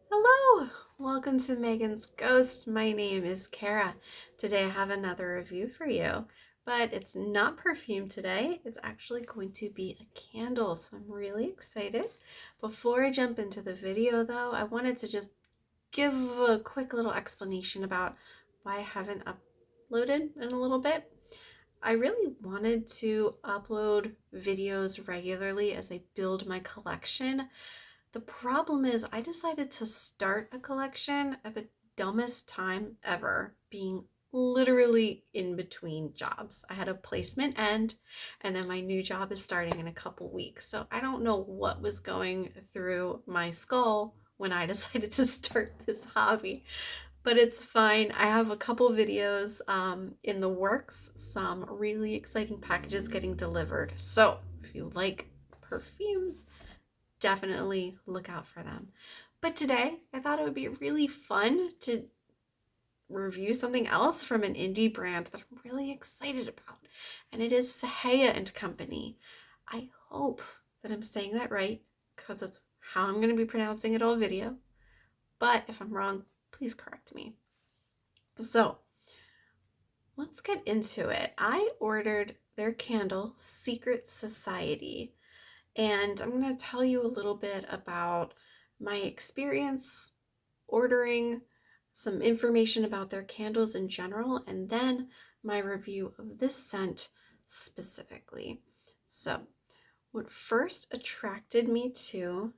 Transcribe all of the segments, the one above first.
Hello! Welcome to Megan's Ghost. My name is Kara. Today I have another review for you, but it's not perfume today. It's actually going to be a candle, so I'm really excited. Before I jump into the video though, I wanted to just give a quick little explanation about why I haven't uploaded in a little bit. I really wanted to upload videos regularly as I build my collection. The problem is I decided to start a collection at the dumbest time ever, being literally in between jobs. I had a placement end and then my new job is starting in a couple weeks. So I don't know what was going through my skull when I decided to start this hobby, but it's fine. I have a couple videos in the works, some really exciting packages getting delivered. So if you like perfumes, definitely look out for them. But today, I thought it would be really fun to review something else from an indie brand that I'm really excited about, and it is Sihaya Company. I hope that I'm saying that right because that's how I'm going to be pronouncing it all video. But if I'm wrong, please correct me. So let's get into it. I ordered their candle, Secret Society. And I'm going to tell you a little bit about my experience ordering, some information about their candles in general, and then my review of this scent specifically. So, what first attracted me to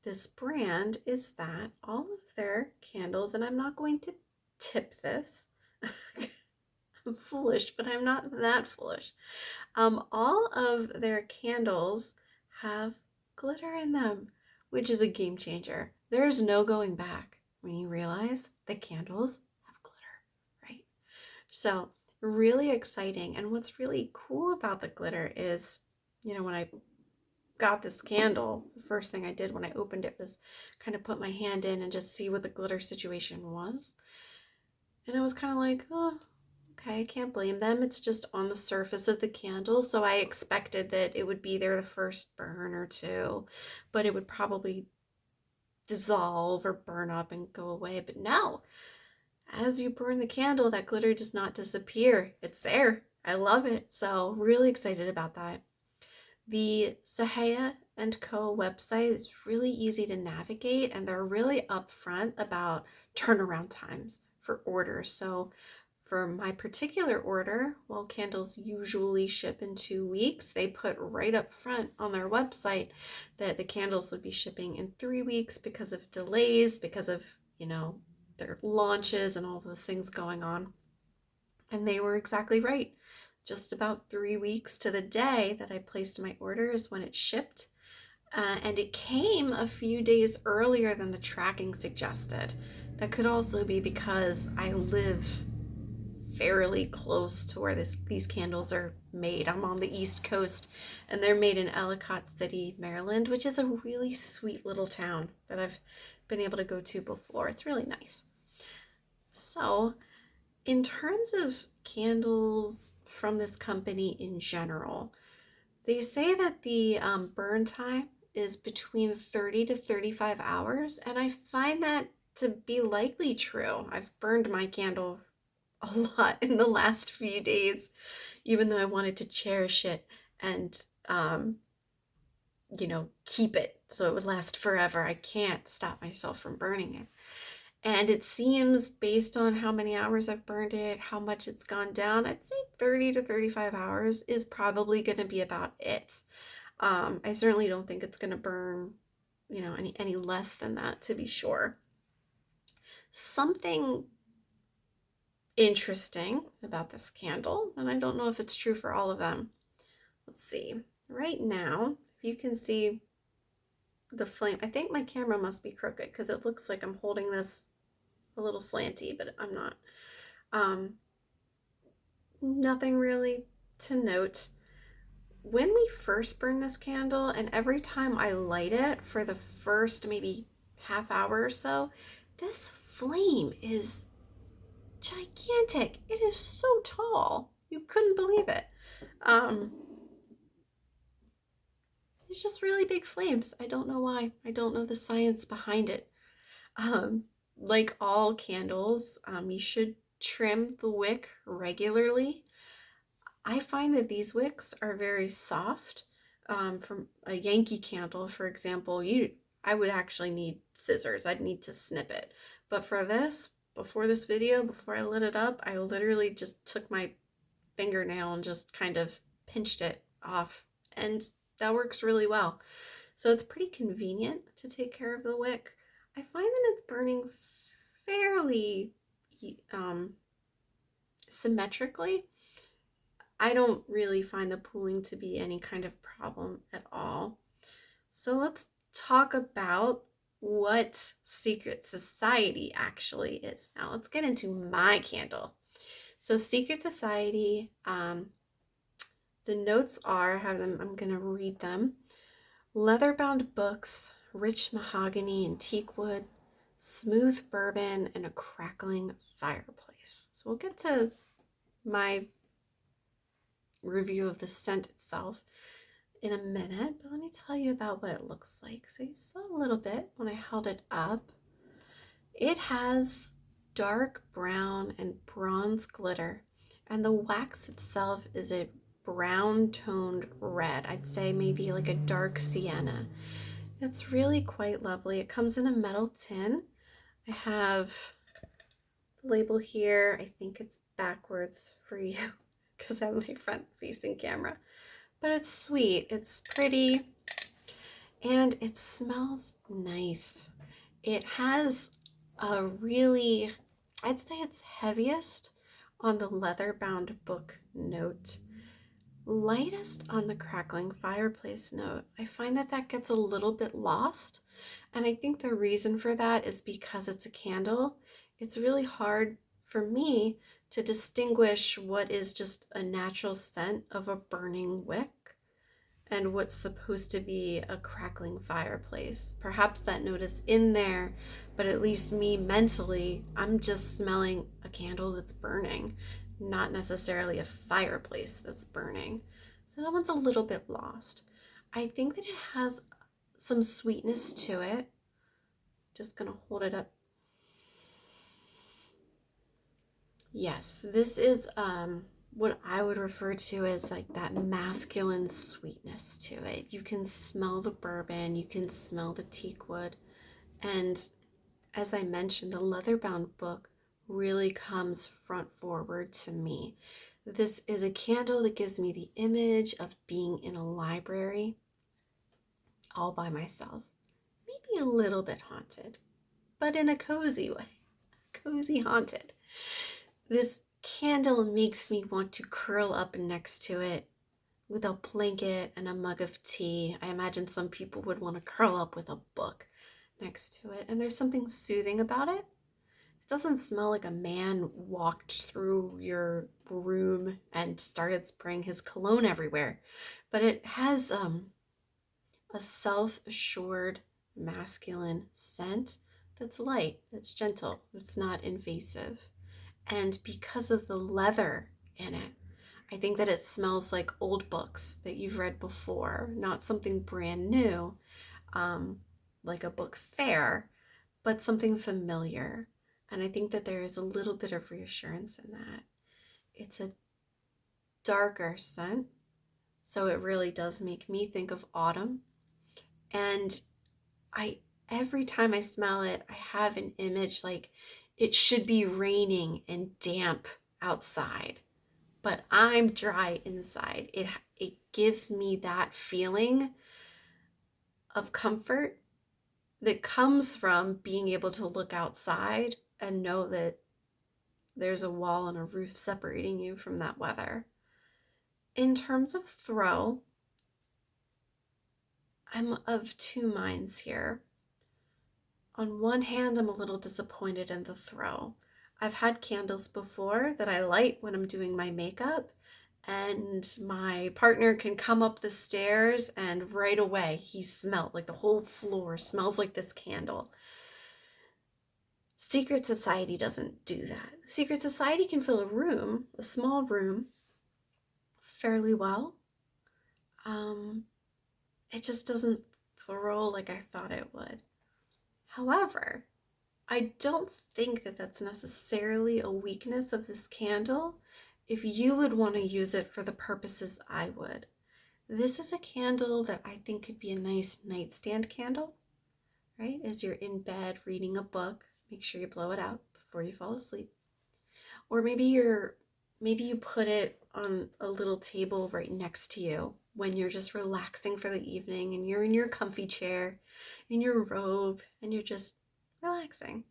this brand is that all of their candles, and I'm not going to tip this. I'm foolish, but I'm not that foolish. All of their candles have glitter in them, which is a game changer. There's no going back when you realize the candles have glitter, right? So, really exciting. And what's really cool about the glitter is, when I got this candle, the first thing I did when I opened it was kind of put my hand in and just see what the glitter situation was. And it was kind of like, oh, okay, I can't blame them. It's just on the surface of the candle, so I expected that it would be there the first burn or two, but it would probably dissolve or burn up and go away. But no, as you burn the candle, that glitter does not disappear. It's there. I love it. So, really excited about that. The Sihaya Co website is really easy to navigate, and they're really upfront about turnaround times for orders. So, for my particular order, while candles usually ship in 2 weeks, they put right up front on their website that the candles would be shipping in 3 weeks because of delays, because of, their launches and all those things going on. And they were exactly right. Just about 3 weeks to the day that I placed my order is when it shipped. And it came a few days earlier than the tracking suggested. That could also be because I live fairly close to where these candles are made. I'm on the East Coast, and they're made in Ellicott City, Maryland, which is a really sweet little town that I've been able to go to before. It's really nice. So, in terms of candles from this company in general, they say that the burn time is between 30 to 35 hours, and I find that to be likely true. I've burned my candle a lot in the last few days, even though I wanted to cherish it and, keep it so it would last forever. I can't stop myself from burning it. And it seems, based on how many hours I've burned it, how much it's gone down, I'd say 30 to 35 hours is probably going to be about it. I certainly don't think it's going to burn, any less than that, to be sure. Something interesting about this candle, and I don't know if it's true for all of them. Let's see. Right now, if you can see the flame, I think my camera must be crooked because it looks like I'm holding this a little slanty, but I'm not. Um, Nothing really to note. When we first burn this candle, and every time I light it for the first maybe half hour or so, this flame is gigantic. It is so tall. You couldn't believe it. Um, it's just really big flames. I don't know why. I don't know the science behind it. Um, like all candles, you should trim the wick regularly. I find that these wicks are very soft. From a Yankee candle, for example, I would actually need scissors. I'd need to snip it. But for this, before this video, before I lit it up, I literally just took my fingernail and just kind of pinched it off. And that works really well. So it's pretty convenient to take care of the wick. I find that it's burning fairly um, symmetrically. I don't really find the pooling to be any kind of problem at all. So let's talk about what secret society actually is. Now let's get into my candle. So secret society, the notes are, I have them, I'm gonna read them. Leather-bound books, rich mahogany and teak wood, smooth bourbon, and a crackling fireplace. So we'll get to my review of the scent itself in a minute, but let me tell you about what it looks like. So you saw a little bit when I held it up. It has dark brown and bronze glitter, and the wax itself is a brown toned red. I'd say maybe like a dark sienna. It's really quite lovely. It comes in a metal tin. I have the label here. I think it's backwards for you because I have my front facing camera. But it's sweet, it's pretty, and it smells nice. It has a really, I'd say it's heaviest on the leather bound book note, lightest on the crackling fireplace note. I find that that gets a little bit lost, and I think the reason for that is because it's a candle. It's really hard for me to distinguish what is just a natural scent of a burning wick and what's supposed to be a crackling fireplace. Perhaps that note is in there, but at least me mentally, I'm just smelling a candle that's burning, not necessarily a fireplace that's burning. So that one's a little bit lost. I think that it has some sweetness to it. Just gonna hold it up. Yes, this is what I would refer to as like that masculine sweetness to it. You can smell the bourbon, you can smell the teak wood, and as I mentioned, the leather-bound book really comes front forward to me. This is a candle that gives me the image of being in a library all by myself, maybe a little bit haunted, but in a cozy way, cozy haunted. This candle makes me want to curl up next to it with a blanket and a mug of tea. I imagine some people would want to curl up with a book next to it. And there's something soothing about it. It doesn't smell like a man walked through your room and started spraying his cologne everywhere, but it has a self-assured masculine scent that's light, that's gentle, that's not invasive. And because of the leather in it, I think that it smells like old books that you've read before, not something brand new, um, like a book fair, but something familiar. And I think that there is a little bit of reassurance in that. It's a darker scent, so it really does make me think of autumn. And I every time I smell it, I have an image like it should be raining and damp outside, but I'm dry inside. It gives me that feeling of comfort that comes from being able to look outside and know that there's a wall and a roof separating you from that weather. In terms of throw, I'm of two minds here. On one hand, I'm a little disappointed in the throw. I've had candles before that I light when I'm doing my makeup, and my partner can come up the stairs and right away he smelled like the whole floor smells like this candle. Secret Society doesn't do that. Secret Society can fill a room, a small room, fairly well. Um, it just doesn't throw like I thought it would. However, I don't think that that's necessarily a weakness of this candle if you would want to use it for the purposes I would. This is a candle that I think could be a nice nightstand candle, right? As you're in bed reading a book, make sure you blow it out before you fall asleep. Or maybe you put it on a little table right next to you when you're just relaxing for the evening and you're in your comfy chair, in your robe, and you're just relaxing.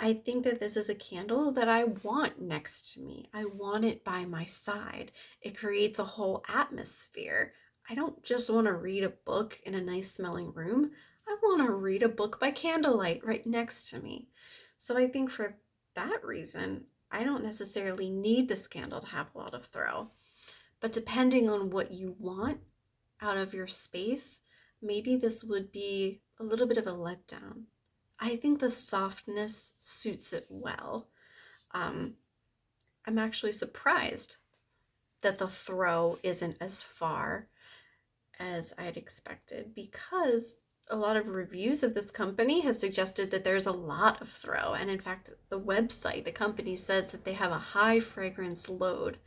I think that this is a candle that I want next to me. I want it by my side. It creates a whole atmosphere. I don't just want to read a book in a nice smelling room. I want to read a book by candlelight right next to me. So I think for that reason, I don't necessarily need this candle to have a lot of throw. But depending on what you want out of your space, maybe this would be a little bit of a letdown. I think the softness suits it well. Um, I'm actually surprised that the throw isn't as far as I'd expected, because a lot of reviews of this company have suggested that there's a lot of throw. And in fact, the website, the company says that they have a high fragrance load.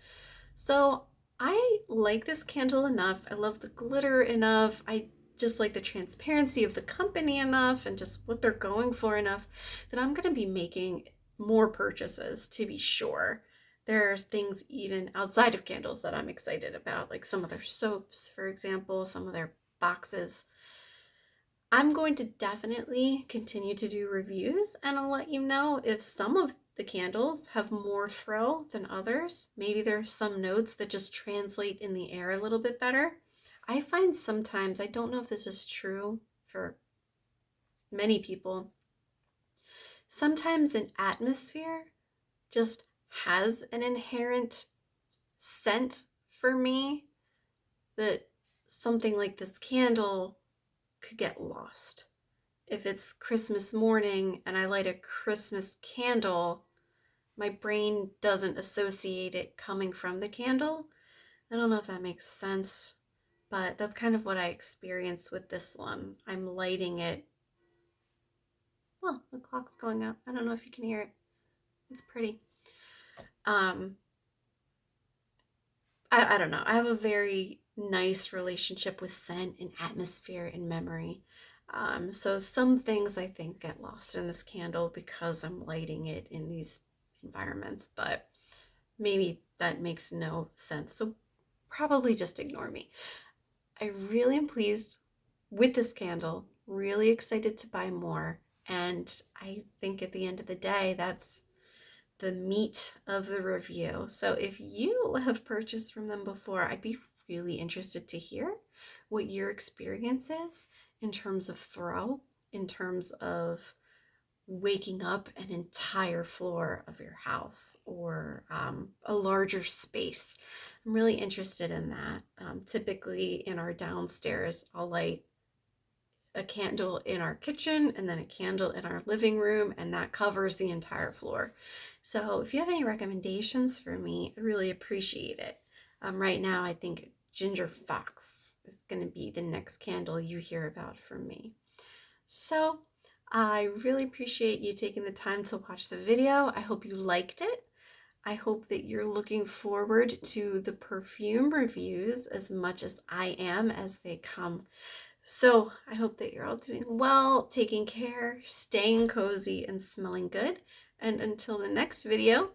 So I like this candle enough. I love the glitter enough. I just like the transparency of the company enough and just what they're going for enough that I'm going to be making more purchases, to be sure. There are things even outside of candles that I'm excited about, like some of their soaps, for example, some of their boxes. I'm going to definitely continue to do reviews, and I'll let you know if some of the candles have more throw than others. Maybe there are some notes that just translate in the air a little bit better. I find sometimes, I don't know if this is true for many people, sometimes an atmosphere just has an inherent scent for me that something like this candle could get lost. If it's Christmas morning and I light a Christmas candle, my brain doesn't associate it coming from the candle. I don't know if that makes sense, but that's kind of what I experienced with this one. I'm lighting it. Well, the clock's going up. I don't know if you can hear it. It's pretty. Um, I don't know. I have a very nice relationship with scent and atmosphere and memory. So some things I think get lost in this candle because I'm lighting it in these environments, but maybe that makes no sense. So probably just ignore me. I really am pleased with this candle, really excited to buy more. And I think at the end of the day, that's the meat of the review. So if you have purchased from them before, I'd be really interested to hear what your experience is in terms of throw, in terms of waking up an entire floor of your house or a larger space. I'm really interested in that. Typically in our downstairs, I'll light a candle in our kitchen and then a candle in our living room, and that covers the entire floor. So if you have any recommendations for me, I really appreciate it. Right now, I think Ginger Fox is going to be the next candle you hear about from me. So I really appreciate you taking the time to watch the video. I hope you liked it. I hope that you're looking forward to the perfume reviews as much as I am as they come. So I hope that you're all doing well, taking care, staying cozy, and smelling good. And until the next video,